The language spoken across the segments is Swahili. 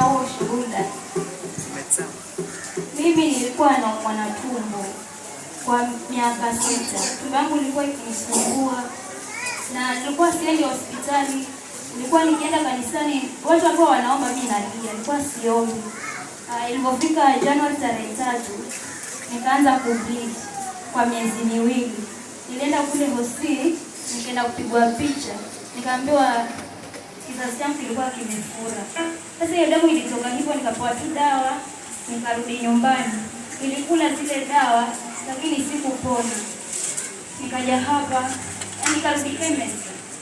huo shuhuda. Mimi nilikuwa naumwa na tumbo kwa miaka 6. Tumbo yangu ilikuwa ikinisumbua na nilikuwa siendi hospitali. Nilikuwa nikienda kanisani, watu ambao wanaomba mimi nalia, nilikuwa siombi. Ilipofika Januari tarehe 3, nikaanza kubleed kwa miezi 2. Nilienda kule hospitali, nikaenda kupigwa picha. Nikaambiwa kizazi changu kilikuwa kimefura. Sasa hiyo damu ilitoka hivyo, nikapewa tu dawa, nikarudi nyumbani. Nilikula zile dawa lakini sikupona. Nikaja hapa, nikarudi chemist.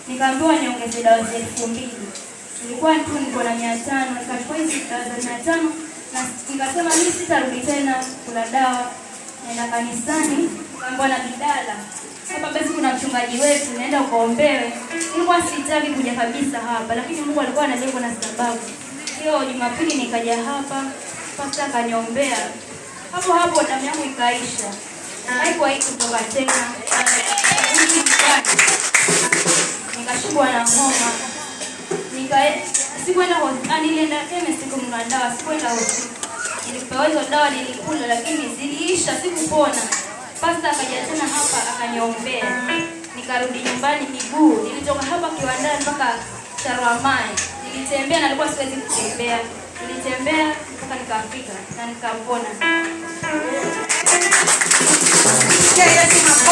Nikaambiwa niongeze dawa za 2000. Nilikuwa tu niko na 500, nikachukua hizo dawa za 500 na nikasema mimi sitarudi tena kula dawa. Nenda kanisani, nikaambiwa na bidala, hapa basi kuna mchungaji wetu, naenda ukaombewe. Nilikuwa sitaki kuja kabisa hapa, lakini Mungu alikuwa na lengo na sababu. Hiyo Jumapili nikaja hapa, pastor akaniombea. Hapo damu yangu ikaisha. Haikuwa kutoka tena. Nikashikwa na homa. Sikuenda hospitali, nilienda chemist kununua dawa, sikuenda hospitali. Nilipewa hizo dawa nilikula lakini ziliisha, sikupona. Pastor akaja tena hapa akaniombea. Nikarudi nyumbani miguu. Nilitoka hapa Kiwandani mpaka Charwamai. Nilitembea na nilikuwa siwezi kutembea. Nilitembea mpaka nikafika na nikapona.